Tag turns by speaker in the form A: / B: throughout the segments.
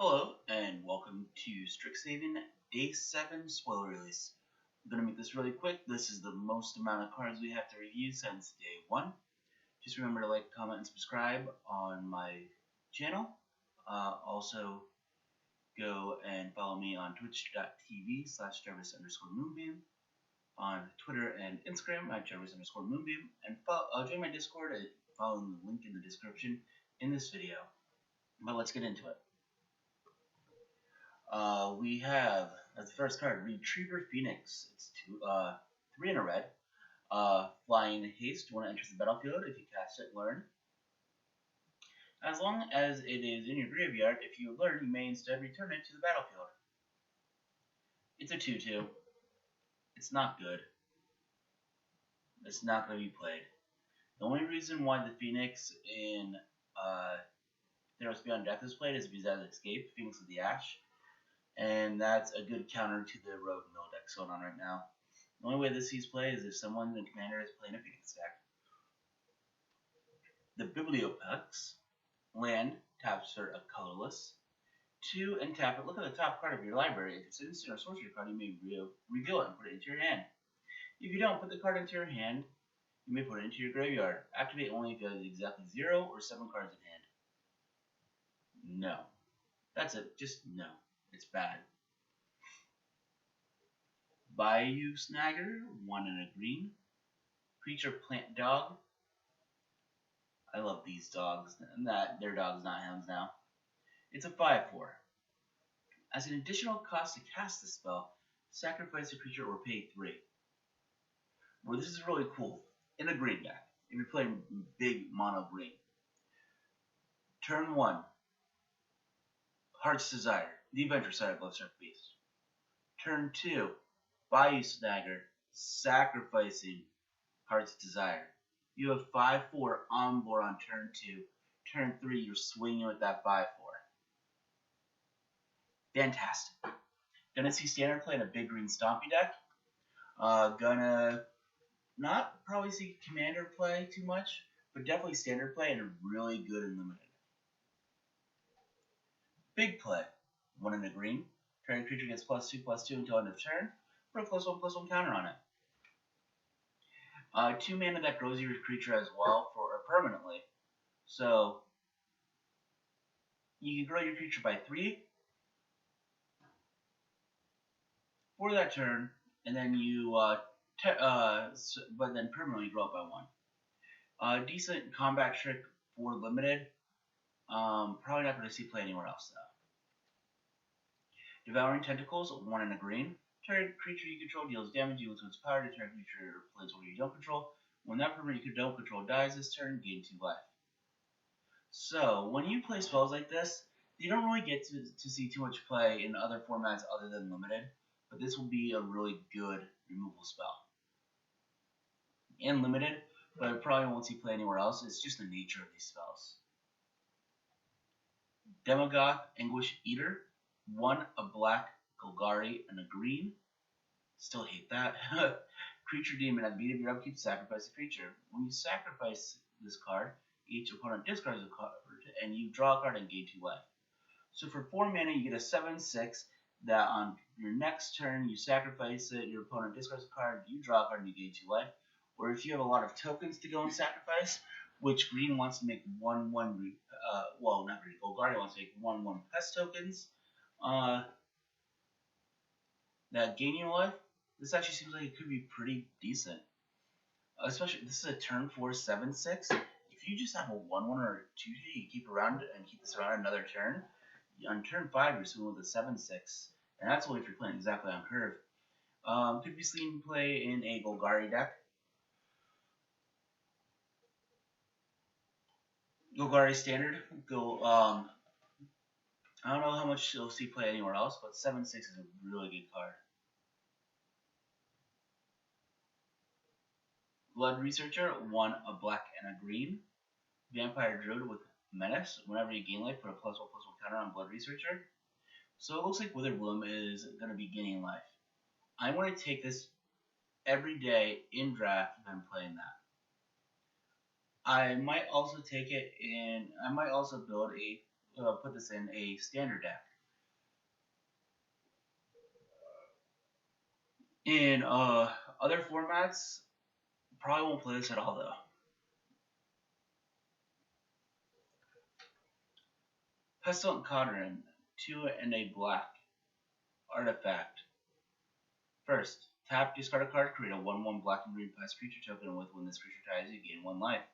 A: Hello, and welcome to Strixhaven Day 7 spoiler release. I'm going to make this really quick. This is the most amount of cards we have to review since Day 1. Just remember to like, comment, and subscribe on my channel. Also, go and follow me on twitch.tv/Jarvis_Moonbeam, on Twitter and Instagram at Jarvis_Moonbeam, and join my Discord at following the link in the description in this video. But let's get into it. We have, as the first card, Retriever Phoenix. It's 3 in a red. Flying haste when it enters the battlefield. If you cast it, learn. As long as it is in your graveyard, if you learn, you may instead return it to the battlefield. It's a 2/2. It's not good. It's not going to be played. The only reason why the Phoenix in Theros Beyond Death is played is because it has Escape, Phoenix of the Ash. And that's a good counter to the Rogue Mill decks going on right now. The only way this sees play is if someone in Commander is playing a Phoenix deck. The Bibliopex, land, tap for a colorless. 2 and tap it. Look at the top card of your library. If it's an instant or sorcery card, you may reveal it and put it into your hand. If you don't put the card into your hand, you may put it into your graveyard. Activate only if you have exactly 0 or 7 cards in hand. No. That's it. Just no. It's bad. Bayou Snagger, 1 and a green. Creature Plant Dog. I love these dogs, and they're dogs, not hounds now. It's a 5/4. As an additional cost to cast the spell, sacrifice a creature or pay 3. Well, this is really cool. In a green deck, if you're playing big mono green. Turn 1. Heart's Desire. The Adventure side of Bloodstruck Beast. Turn 2, Bayou Snagger, sacrificing Heart's Desire. You have 5/4 on board on turn 2. Turn 3, you're swinging with that 5/4. Fantastic. Gonna see standard play in a big green stompy deck. Gonna not probably see commander play too much, but definitely standard play and really good in limited. Big play. 1 in a green. Target creature gets +2/+2 until end of turn. Put a +1/+1 counter on it. 2 mana that grows your creature as well permanently. So you can grow your creature by 3 for that turn, and then you but then permanently grow it by 1. Decent combat trick for limited. Probably not going to see play anywhere else though. Devouring Tentacles, 1 in a green. Target creature you control deals damage equal to its power to target creature or planeswalker you don't control. When that permanent you don't control dies this turn, gain 2 life. So, when you play spells like this, you don't really get to see too much play in other formats other than limited, but this will be a really good removal spell. And limited, but I probably won't see play anywhere else. It's just the nature of these spells. Demagogue, Anguish Eater. 1 a black Golgari and a green. Still hate that. Creature demon at the beginning of your upkeep, sacrifice a creature. When you sacrifice this card, each opponent discards a card, and you draw a card and gain 2 life. So for 4 mana, you get a 7/6 that on your next turn, you sacrifice it, your opponent discards a card, you draw a card, and you gain 2 life. Or if you have a lot of tokens to go and sacrifice, which green wants to make 1/1, well, not green, Golgari wants to make 1/1 pest tokens, that gain you life, this actually seems like it could be pretty decent. Especially, this is a turn 4 7/6. If you just have a 1/1 or a 2/2, you keep around and keep this around another turn. On turn 5, you're swinging with a 7/6, and that's only if you're playing exactly on curve. Could be seen play in a Golgari deck. Golgari standard. I don't know how much you'll see play anywhere else, but 7/6 is a really good card. Blood Researcher, 1 a black and a green. Vampire Druid with Menace. Whenever you gain life, put a +1/+1 counter on Blood Researcher. So it looks like Witherbloom is going to be gaining life. I want to take this every day in draft if I'm playing that. I might also take it in. I might also build a put this in a standard deck In other formats, probably won't play this at all though. Pestilent Cauldron, 2 and a black artifact. First, tap, discard a card, create a 1/1 black and green pest creature token with when this creature dies, you gain 1 life.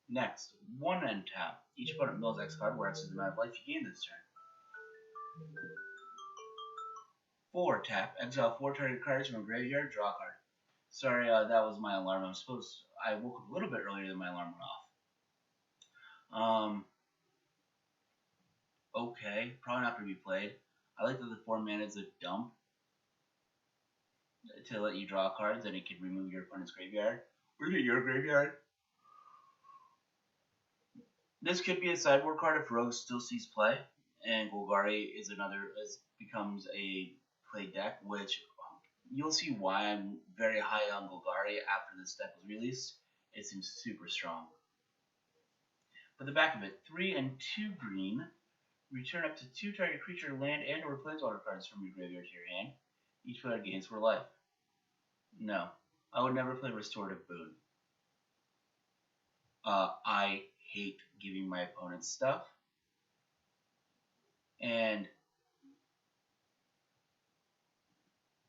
A: Next, 1 and tap. Each opponent mills X card, where X is the amount of life you gain this turn. 4 tap. Exile 4 target cards from a graveyard, draw a card. Sorry, that was my alarm. I woke up a little bit earlier than my alarm went off. Okay, probably not going to be played. I like that the 4 mana is a dump to let you draw cards, and it can remove your opponent's graveyard. Or get your graveyard. This could be a sideboard card if Rogue still sees play, and Golgari becomes a play deck, which you'll see why I'm very high on Golgari after this deck was released. It seems super strong. For the back of it, 3 and 2 green. Return up to 2 target creature, land, and or planeswalker cards from your graveyard to your hand. Each player gains 4 life. No, I would never play Restorative Boon. I hate giving my opponent stuff. And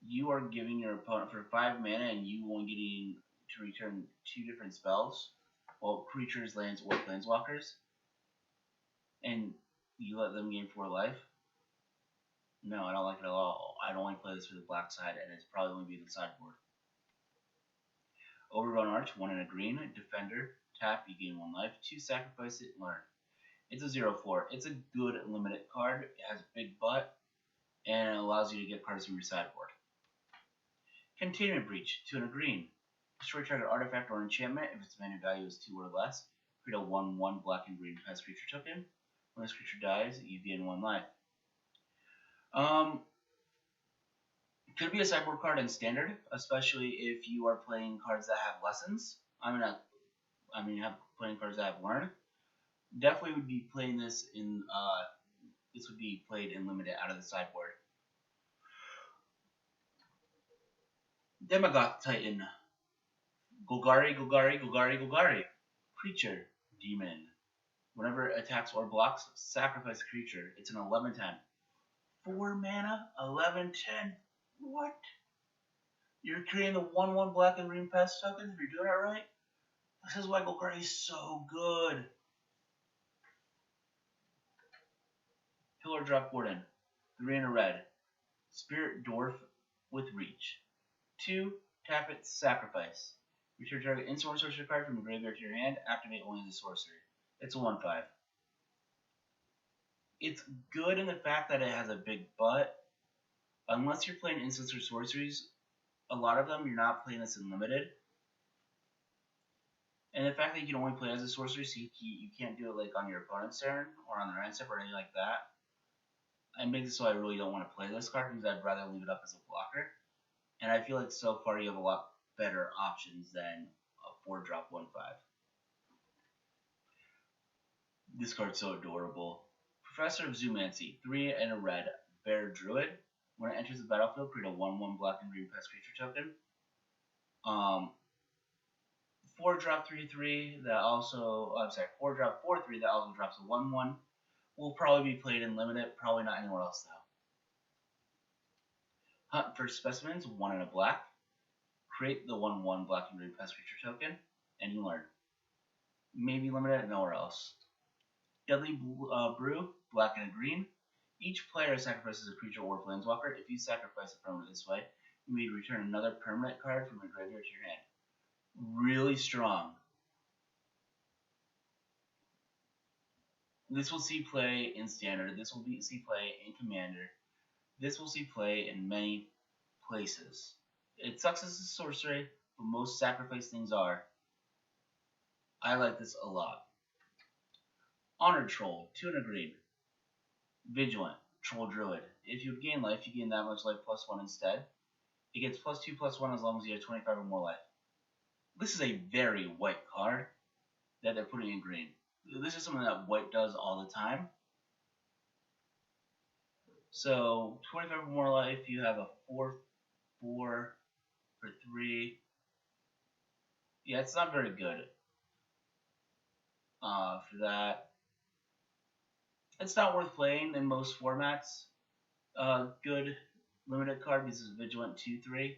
A: you are giving your opponent for 5 mana and you only getting to return 2 different spells. Well, creatures, lands, or planeswalkers. And you let them gain 4 life. No, I don't like it at all. I'd only play this for the black side, and it's probably going to be the sideboard. Overrun Arch, 1 and a green. Defender, tap, you gain 1 life. 2, sacrifice it, learn. It's a 0/4. It's a good limited card. It has a big butt, and it allows you to get cards from your sideboard. Containment Breach, 2 and a green. Destroy target artifact or enchantment if its mana value is 2 or less. Create a 1/1 black and green pest creature token. When this creature dies, you gain 1 life. Could be a sideboard card in standard, especially if you are playing cards that have lessons. Have playing cards that have learn. Definitely would be playing this in. This would be played in limited out of the sideboard. Demagoth Titan. Golgari. Creature. Demon. Whenever it attacks or blocks, sacrifice a creature. It's an 11/10. 4 mana, 11/10. What? You're creating the 1/1 black and green pest tokens if you're doing it right? This is why Golgari is so good. Pillar Drop Warden. 3 and a red. Spirit Dwarf with Reach. 2, tap it, sacrifice. Return target instant sorcery card from your graveyard to your hand. Activate only as a sorcery. It's a 1/5. It's good in the fact that it has a big butt. Unless you're playing instants or sorceries, a lot of them you're not playing this in limited. And the fact that you can only play as a sorcery, so you can't do it like on your opponent's turn or on their end step or anything like that. It makes it so I really don't want to play this card because I'd rather leave it up as a blocker. And I feel like so far you have a lot better options than a 4-drop 1/5. This card's so adorable. Professor of Zoomancy, 3 and a red, Bear Druid. When it enters the battlefield, create a 1/1 black and green pest creature token. 4-drop 3/3 that also, 4-drop 4/3 that also drops a 1/1. Will probably be played in limited, probably not anywhere else though. Hunt for Specimens, 1 and a black. Create the 1/1 black and green pest creature token, and you learn. Maybe limited, nowhere else. Deadly Brew, black and a green. Each player sacrifices a creature or planeswalker. If you sacrifice a permanent this way, you may return another permanent card from your graveyard to your hand. Really strong. This will see play in Standard. This will see play in Commander. This will see play in many places. It sucks as a sorcery, but most sacrifice things are. I like this a lot. Honored Troll, 2 and a green. Vigilant, Troll Druid. If you gain life, you gain that much life +1 instead. It gets +2/+1 as long as you have 25 or more life. This is a very white card that they're putting in green. This is something that white does all the time. So 25 or more life, you have a 4 for 3. Yeah, it's not very good for that. It's not worth playing in most formats. Good limited card because it's Vigilant 2/3.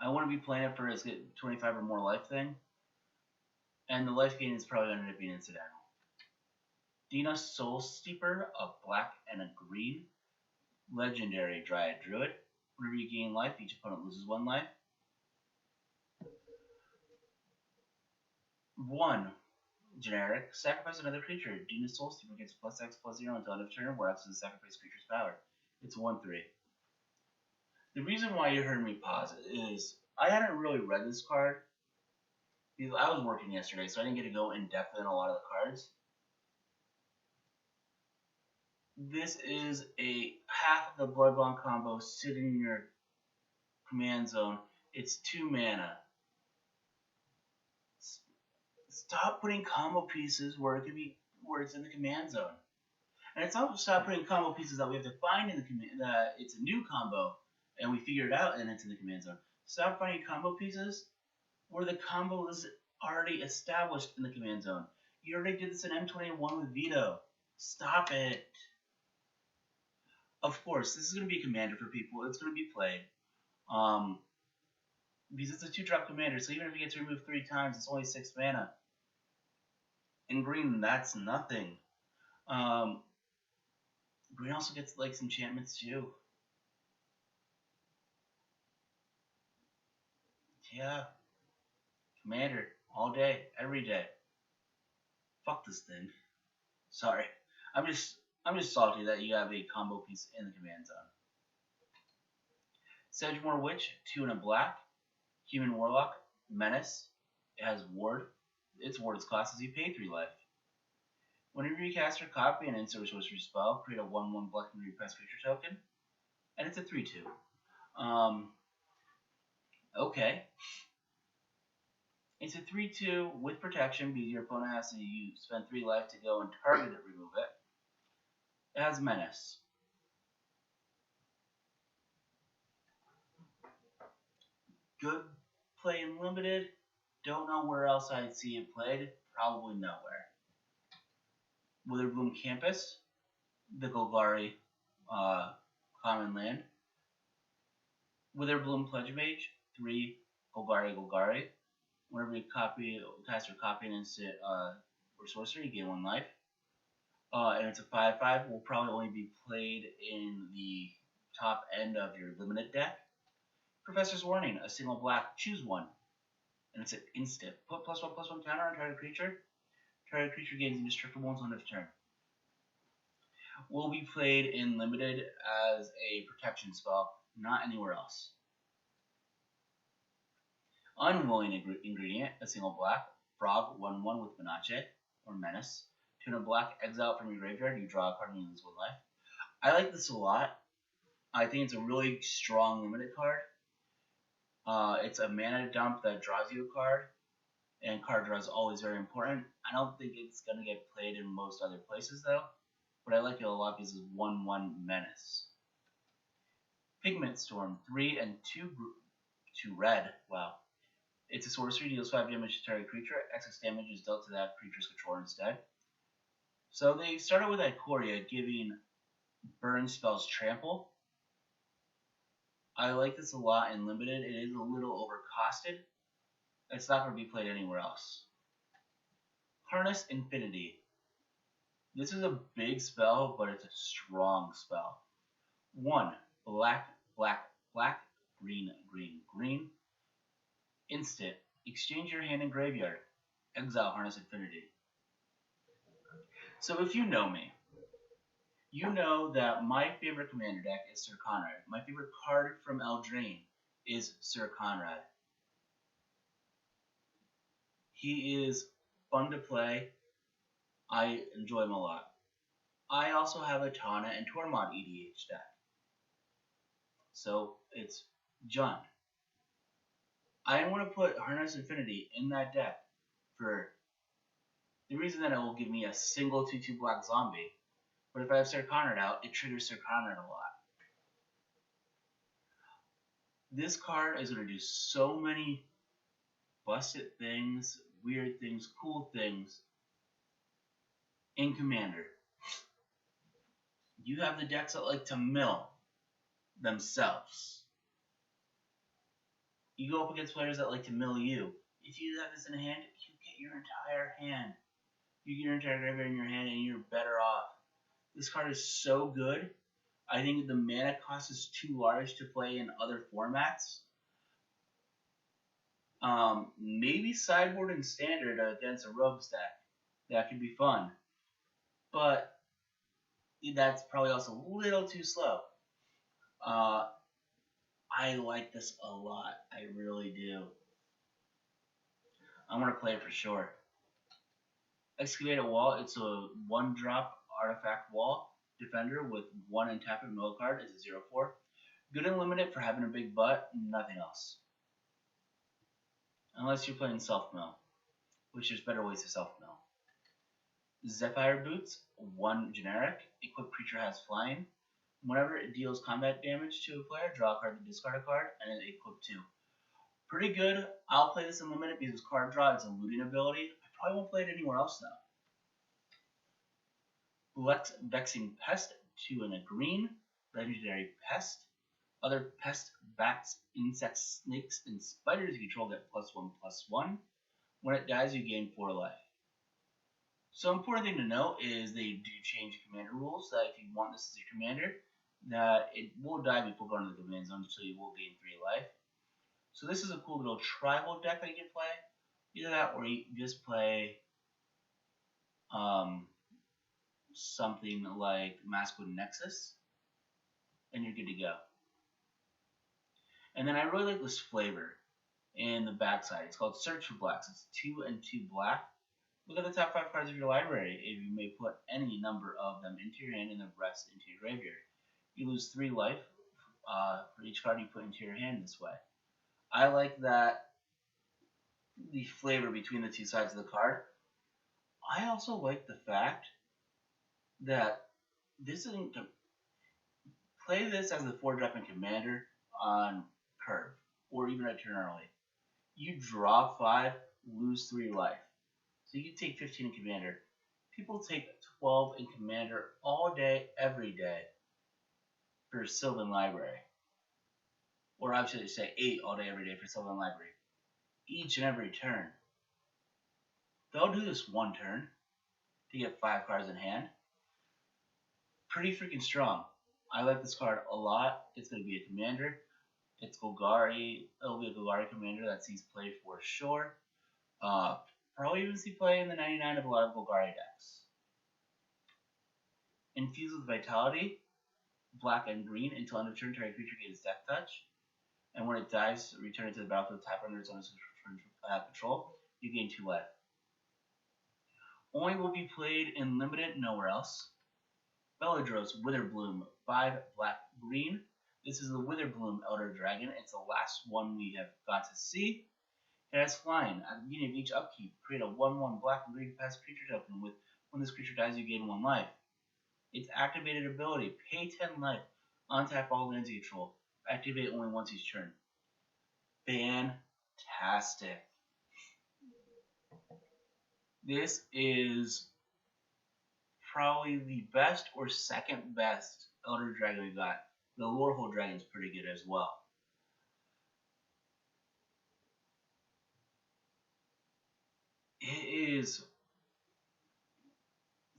A: I want to be playing it for its 25 or more life thing. And the life gain is probably going to end up being incidental. Dina Soul Steeper, a black and a green. Legendary Dryad Druid. Whenever you gain life, each opponent loses 1 life. 1. Generic. Sacrifice another creature. Dina Soul Steeper gets +X/+0 until end of turn, where X is the sacrifice creature's power. It's 1/3. The reason why you heard me pause it is I hadn't really read this card. Because I was working yesterday, so I didn't get to go in depth in a lot of the cards. This is a half of the Bloodbond combo sitting in your command zone. It's 2 mana. Stop putting combo pieces where it's in the command zone. And it's also stop putting combo pieces that we have to find in the command that it's a new combo and we figure it out and it's in the command zone. Stop finding combo pieces where the combo is already established in the command zone. You already did this in M21 with Veto. Stop it. Of course, this is going to be a commander for people. It's going to be played. Because it's a 2-drop commander, so even if it gets removed 3 times, it's only 6 mana. In green, that's nothing. Green also gets like some enchantments too. Yeah. Commander, all day, every day. Fuck this thing. Sorry. I'm just salty that you have a combo piece in the command zone. Sedgemoor Witch, 2 and a black. Human Warlock, Menace. It has Ward. Its Ward is class as you pay 3 life. Whenever you cast or copy an instant sorcery spell, create a 1/1 black and repress creature token. And it's a 3/2. Okay. It's a 3/2 with protection because your opponent has to spend 3 life to go and target it, remove it. It has Menace. Good play in limited. Don't know where else I'd see it played. Probably nowhere. Witherbloom Campus, the Golgari common land. Witherbloom Pledge Mage, 3 Golgari. Whenever you cast or copy an instant or sorcery, you gain 1 life. And it's a 5/5. Will probably only be played in the top end of your limited deck. Professor's Warning, a single black, choose 1. And it's an instant. Put +1/+1 counter on target creature. Target creature gains indestructible until end of turn. Will be played in limited as a protection spell, not anywhere else. Unwilling Ingredient, a single black, frog, 1/1 with Menace or Menace. 2 and a black, exile from your graveyard, you draw a card and you lose 1 life. I like this a lot. I think it's a really strong limited card. It's a mana dump that draws you a card, and card draw is always very important. I don't think it's going to get played in most other places though, but I like it a lot because it's 1/1 Menace. Pigment Storm, 3 and 2 red. Wow. It's a sorcery, deals 5 damage to target creature. Excess damage is dealt to that creature's controller instead. So they started with Ikoria giving burn spells trample. I like this a lot in limited. It is a little overcosted. It's not going to be played anywhere else. Harness Infinity. This is a big spell, but it's a strong spell. 1 black, green, green, green. Instant. Exchange your hand and graveyard. Exile Harness Infinity. So if you know me, you know that my favorite commander deck is Sir Conrad. My favorite card from Eldraine is Sir Conrad. He is fun to play. I enjoy him a lot. I also have a Tana and Tormod EDH deck. So it's Jund. I want to put Harness Infinity in that deck for the reason that it will give me a single 2/2 black zombie. But if I have Sir Conrad out, it triggers Sir Conrad a lot. This card is going to do so many busted things, weird things, cool things in Commander. You have the decks that like to mill themselves. You go up against players that like to mill you. If you have this in hand, you get your entire hand. You get your entire graveyard in your hand and you're better off. This card is so good. I think the mana cost is too large to play in other formats. Maybe sideboard and standard against a rogues deck. That could be fun. But that's probably also a little too slow. I like this a lot. I really do. I'm going to play it for sure. Excavate a Wall. It's a 1-drop artifact wall defender with 1 untap and mill card. It's a 0/4. Good and limited for having a big butt, nothing else. Unless you're playing self-mill, which there's better ways to self-mill. Zephyr Boots, 1 generic. Equipped creature has flying. Whenever it deals combat damage to a player, draw a card to discard a card, and then equip 2. Pretty good. I'll play this in limited because card draw is a looting ability. I probably won't play it anywhere else though. Vexing Pest, 2 and a green. Legendary Pest. Other pest, bats, insects, snakes, and spiders you control get +1/+1. When it dies, you gain 4 life. So important thing to note is they do change commander rules, that if you want this as your commander, that it will die before going to the command zone, so you will gain 3 life. So this is a cool little tribal deck that you can play. Either that or you just play something like Masquerade Nexus, and you're good to go. And then I really like this flavor in the backside. It's called Search for Blacks. It's 2 and 2 black. Look at the top 5 cards of your library. If you may put any number of them into your hand and the rest into your graveyard. You lose 3 life for each card you put into your hand this way. I like that the flavor between the two sides of the card. I also like the fact that this isn't to play this as the 4-drop in Commander on curve, or even a turn early. You draw 5, lose 3 life. So you take 15 in Commander. People take 12 in Commander all day, every day for Sylvan Library. Or I should say 8 all day, every day for Sylvan Library. Each and every turn. They'll do this 1 turn to get 5 cards in hand. Pretty freaking strong. I like this card a lot. It's going to be a commander. It's Golgari. It'll be a Golgari commander that sees play for sure. Probably even see play in the 99 of a lot of Golgari decks. Infused with Vitality, black and green. Until end of turn, target creature gains Death Touch. And when it dies, return it to the battlefield, tap under its own control. You gain 2 life. Only will be played in limited, nowhere else. Beledros Witherbloom, 5 black green. This is the Witherbloom Elder Dragon. It's the last one we have got to see. It has flying. At the beginning of each upkeep, create a 1/1 black and green pest creature token with when this creature dies you gain 1 life. Its activated ability, pay 10 life, untap all lands you control. Activate only once each turn. Fantastic. This is probably the best or second best Elder Dragon we got. The Lorehold Dragon is pretty good as well. It is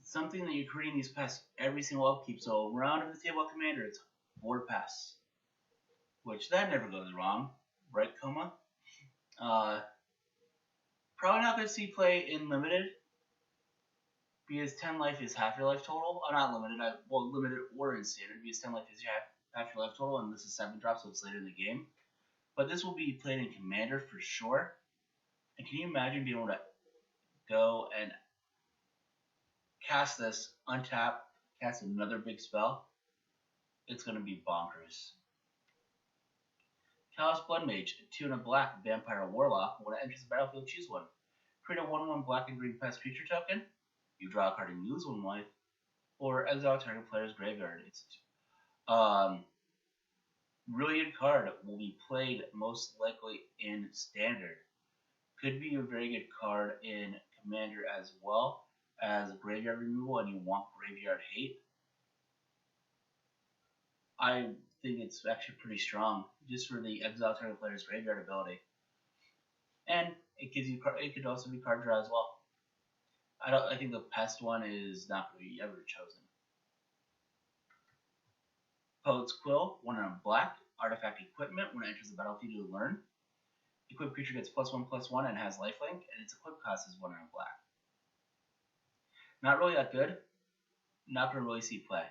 A: something that you're creating these pests every single upkeep. So round of the table commander, it's 4 pests. Which that never goes wrong. Right, Coma? Probably not going to see play in limited. Because 10 life is half your life total. Not limited, well, limited or in standard. Because 10 life is half your life total, and this is 7 drops, so it's later in the game. But this will be played in Commander for sure. And can you imagine being able to go and cast this, untap, cast another big spell? It's going to be bonkers. Callous Blood Mage, 2 and a black Vampire Warlock. When it enters the battlefield, choose 1. Create a 1/1 black and green pest creature token. You draw a card and you lose 1 life, or exile target player's graveyard. It's Really good card. Will be played most likely in Standard. Could be a very good card in Commander as well as Graveyard Removal, and you want Graveyard Hate. I think it's actually pretty strong just for the exile target player's graveyard ability, and it gives you. It could also be card draw as well. I think the pest one is not going to be ever chosen. Poet's Quill, 1 and a black. Artifact equipment. When it enters the battlefield, you learn. Equipped creature gets +1/+1 and has lifelink, and its equip cost is 1 and a black. Not really that good. Not going to really see play.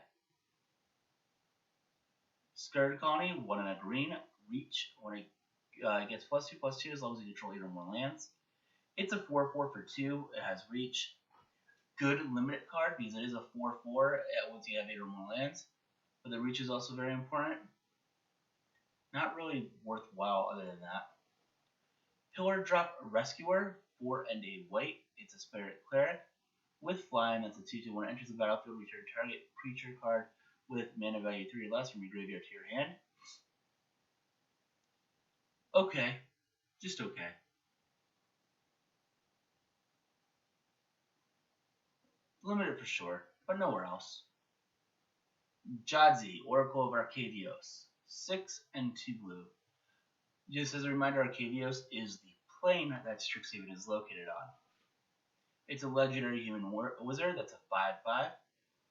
A: Scared Colony, 1 and a green. Reach. When it gets +2/+2 as long as you control 8 or more lands. It's a 4/4 for 2. It has reach. Good limited card because it is a 4/4 once you have 8 or more lands. But the reach is also very important. Not really worthwhile other than that. Pillar Drop Rescuer, 4 and a white. It's a Spirit Cleric with flying. That's a 2/2. When it enters the battlefield, return target creature card with mana value 3 or less from your graveyard to your hand. Okay. Just okay. Limited for sure, but nowhere else. Jadzi, Oracle of Arcadios, 6 and 2 blue. Just as a reminder, Arcadios is the plane that Strixhaven is located on. It's a legendary human wizard that's a 5/5.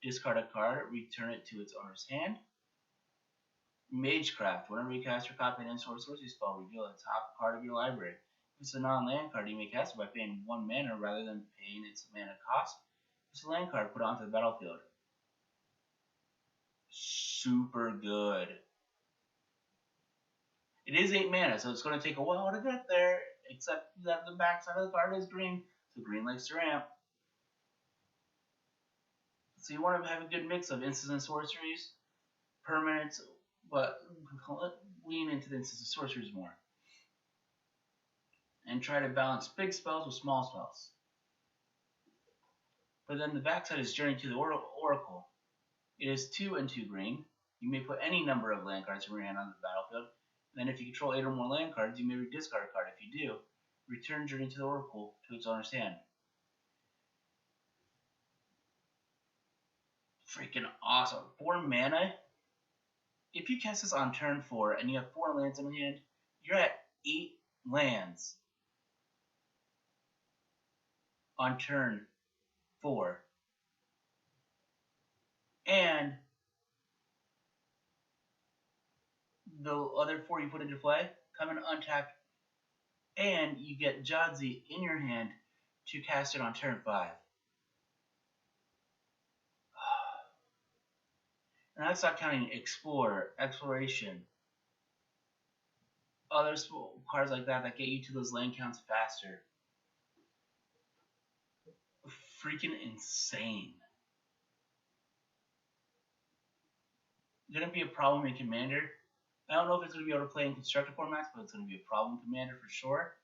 A: Discard a card, return it to its owner's hand. Magecraft, whenever you cast or copy an sorcery spell, reveal the top card of your library. If it's a non-land card, you may cast it by paying 1 mana rather than paying its mana cost. If it's a land card, put it onto the battlefield. Super good. It is 8 mana, so it's going to take a while to get there, except that the backside of the card is green, so green likes to ramp. So you want to have a good mix of instants and sorceries, permanents, but lean into the instants and sorceries more. And try to balance big spells with small spells. But then the backside is Journey to the Oracle. It is 2 and 2 green. You may put any number of land cards from your hand on the battlefield. And then if you control 8 or more land cards, you may discard a card. If you do, return Journey to the Oracle to its owner's hand. Freaking awesome. 4 mana. If you cast this on turn 4 and you have 4 lands in hand, you're at 8 lands on turn 4. And the other 4 you put into play come in untapped, and you get Jadzi in your hand to cast it on turn 5. And that's not counting Explorer, Exploration, other cards like that get you to those land counts faster. Freaking insane. Gonna be a problem in Commander. I don't know if it's going to be able to play in constructed formats, but it's going to be a problem in Commander for sure.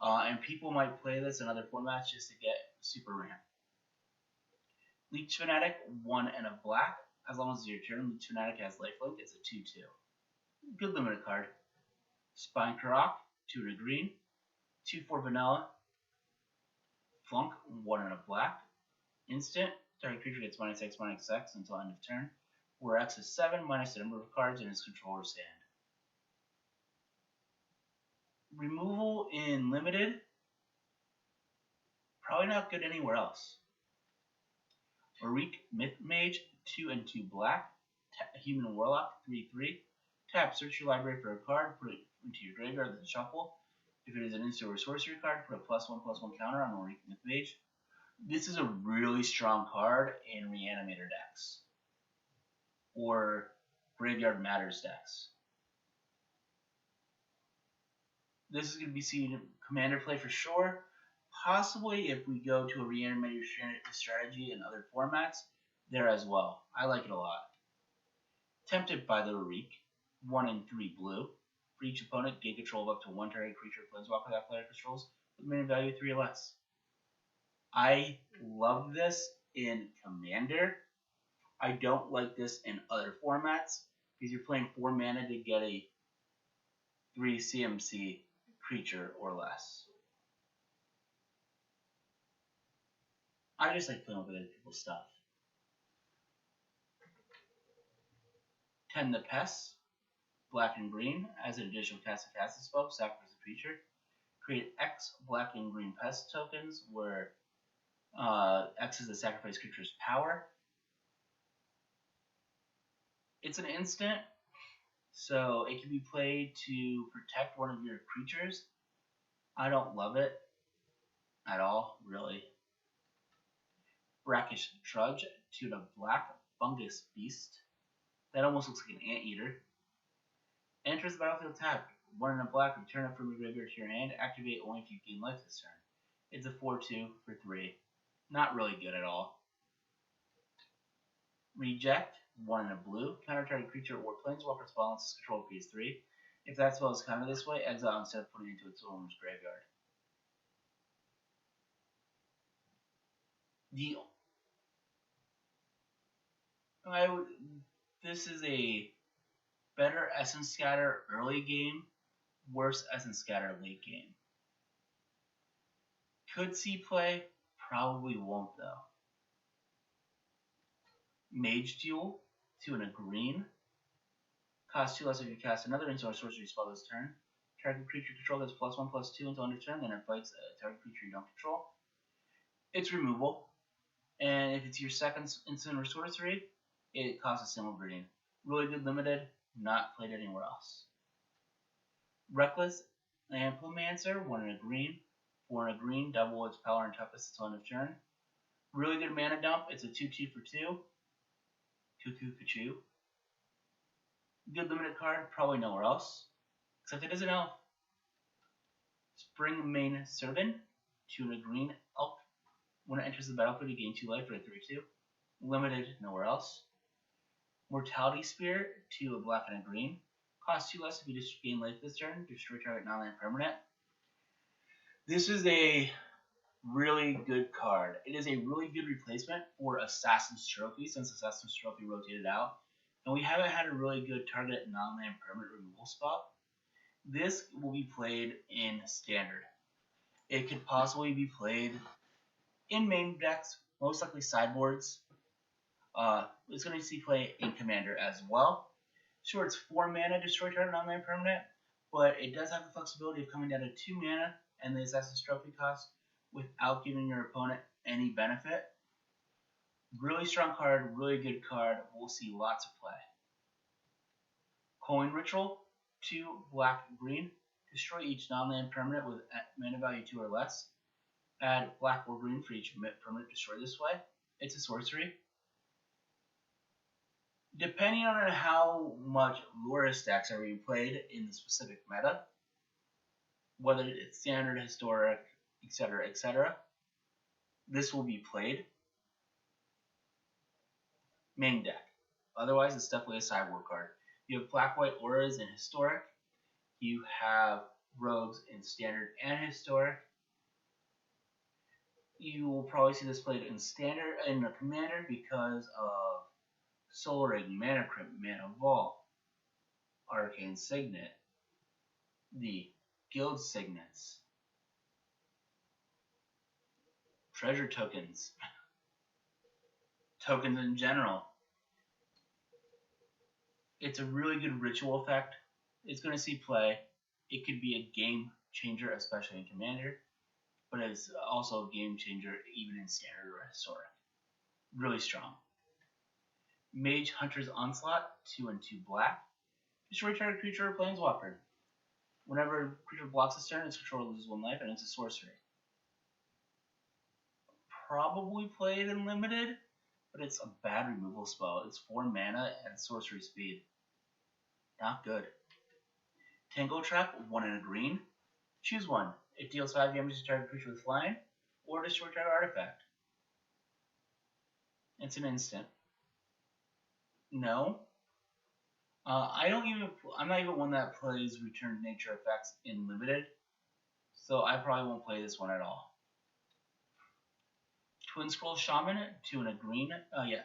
A: And people might play this in other formats just to get super ramp. Leech Fanatic, 1 and a black. As long as it's your turn, Leech Fanatic has lifelink. It's a 2/2. Good limited card. Spine Karok, 2 and a green. 2/4 vanilla. Flunk, 1 and a black. Instant. Target creature gets -X/-X until end of turn, where X is 7 minus the number of cards in its controller's hand. Removal in limited, probably not good anywhere else. Arik Myth Mage, 2 and 2 black. Human Warlock, 3/3. Tap, search your library for a card, put it into your graveyard, then shuffle. If it is an instant or sorcery card, put a +1/+1 counter on Arik Myth Mage. This is a really strong card in Reanimator decks or Graveyard Matters decks. This is going to be seen in Commander play for sure. Possibly if we go to a Reanimator strategy in other formats, there as well. I like it a lot. Tempted by the Arik, 1 and 3 blue. For each opponent, gain control of up to 1 target creature or planeswalker that player controls with mana value 3 or less. I love this in Commander. I don't like this in other formats because you're playing 4 mana to get a 3 CMC creature or less. I just like playing with other people's stuff. 10 the Pests, black and green, as an additional cast spell, sacrifice a creature. Create X black and green pest tokens, where X is the sacrifice creature's power. It's an instant, so it can be played to protect one of your creatures. I don't love it at all, really. Brackish Trudge, 2 to black, fungus beast. That almost looks like an anteater. Enters the battlefield tapped. 1 and a black, return it from the graveyard to your hand. Activate only if you gain life this turn. It's a 4/2 for 3. Not really good at all. Reject, 1 and a blue. Counter target creature or planeswalker spell unless control pays 3. If that spell is countered this way, exile instead of putting it into its owner's graveyard. This is a better Essence Scatter early game, worse Essence Scatter late game. Could see play, probably won't though. Mage Duel, 2 and a green. Cost 2 less if you cast another instant or sorcery spell this turn. Target creature control does +1/+2 until end of turn, then it fights a target creature you don't control. It's removable, and if it's your second instant or sorcery, it costs a single green. Really good limited, not played anywhere else. Reckless Amplemancer, 1 and a green. 4 and a green, double its power and toughness until end of turn. Really good mana dump, it's a 2/2 for 2. Cuckoo Pachoo. Good limited card, probably nowhere else. Except it is an elf. Springmane Servant, 2 and a green elf. When it enters the battlefield, you gain 2 life for a 3/2. Limited, nowhere else. Mortality Spear, 2 a black and a green. Cost 2 less if you just gain life this turn. Destroy target non-land permanent. This is a really good card. It is a really good replacement for Assassin's Trophy since Assassin's Trophy rotated out. And we haven't had a really good target non-land permanent removal spot. This will be played in Standard. It could possibly be played in main decks, most likely sideboards. It's going to see play in Commander as well. Sure, it's 4 mana, destroy target non-land permanent, but it does have the flexibility of coming down to 2 mana and the Assassin's Trophy cost without giving your opponent any benefit. Really strong card, really good card. We'll see lots of play. Coin Ritual, 2 black and green. Destroy each non-land permanent with mana value 2 or less. Add black or green for each permanent destroyed this way. It's a sorcery. Depending on how much Lura stacks are being played in the specific meta, whether it's standard, historic, etc., this will be played. Main deck. Otherwise, it's definitely a sideboard card. You have black-white auras in historic. You have rogues in standard and historic. You will probably see this played in standard in a commander because of Soul Ring, Mana Crypt, Mana Vault, Arcane Signet, the Guild Signets, Treasure Tokens, tokens in general. It's a really good ritual effect. It's going to see play. It could be a game changer, especially in Commander, but it's also a game changer even in Standard or Historic. Really strong. Mage Hunter's Onslaught, 2 and 2 black. Destroy target creature or planeswalker. Whenever a creature blocks its turn, its controller loses 1 life, and it's a sorcery. Probably played in limited, but it's a bad removal spell. It's 4 mana and sorcery speed. Not good. Tangle Trap, 1 and a green. Choose one. It deals 5 damage to target creature with flying, or destroy target artifact. It's an instant. No. I'm not even one that plays return nature effects in limited, so I probably won't play this one at all. Twin Scroll Shaman, 2 and a green. 2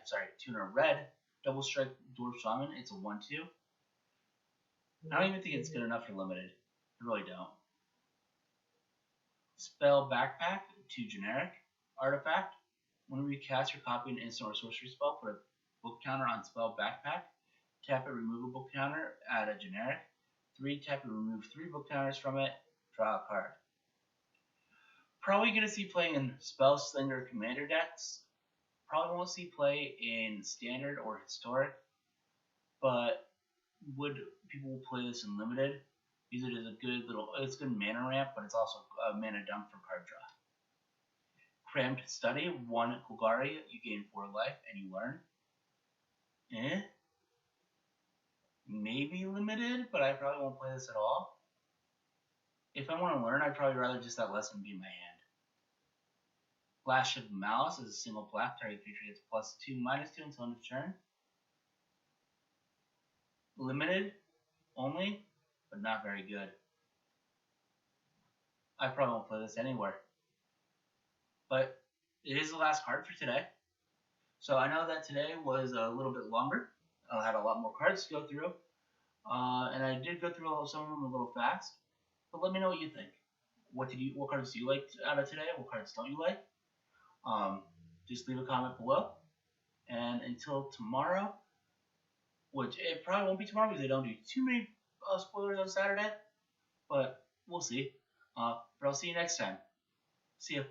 A: and a red. Double strike Dwarf Shaman. It's a 1/2. I don't even think it's good enough for limited. I really don't. Spell Backpack, 2 generic. Artifact. When you cast or copy an instant or sorcery spell, put a book counter on Spell Backpack. Tap it, remove a book counter, add a generic. 3, tap it, remove 3 book counters from it, draw a card. Probably going to see play in Spell Slinger Commander decks. Probably won't see play in Standard or Historic, but people will play this in Limited because it is a it's good mana ramp, but it's also a mana dump for card draw. Cramped Study, 1 Golgari, you gain 4 life and you learn. Maybe Limited, but I probably won't play this at all. If I want to learn, I'd probably rather just that lesson be in my hand. Flash of Malice is a single black, target creature gets +2/-2 until end of turn. Limited only, but not very good. I probably won't play this anywhere. But it is the last card for today. So I know that today was a little bit longer. I had a lot more cards to go through. And I did go through some of them a little fast. But let me know what you think. What cards do you like out of today? What cards don't you like? Just leave a comment below. And until tomorrow, which it probably won't be tomorrow because they don't do too many spoilers on Saturday, but we'll see. But I'll see you next time. See ya.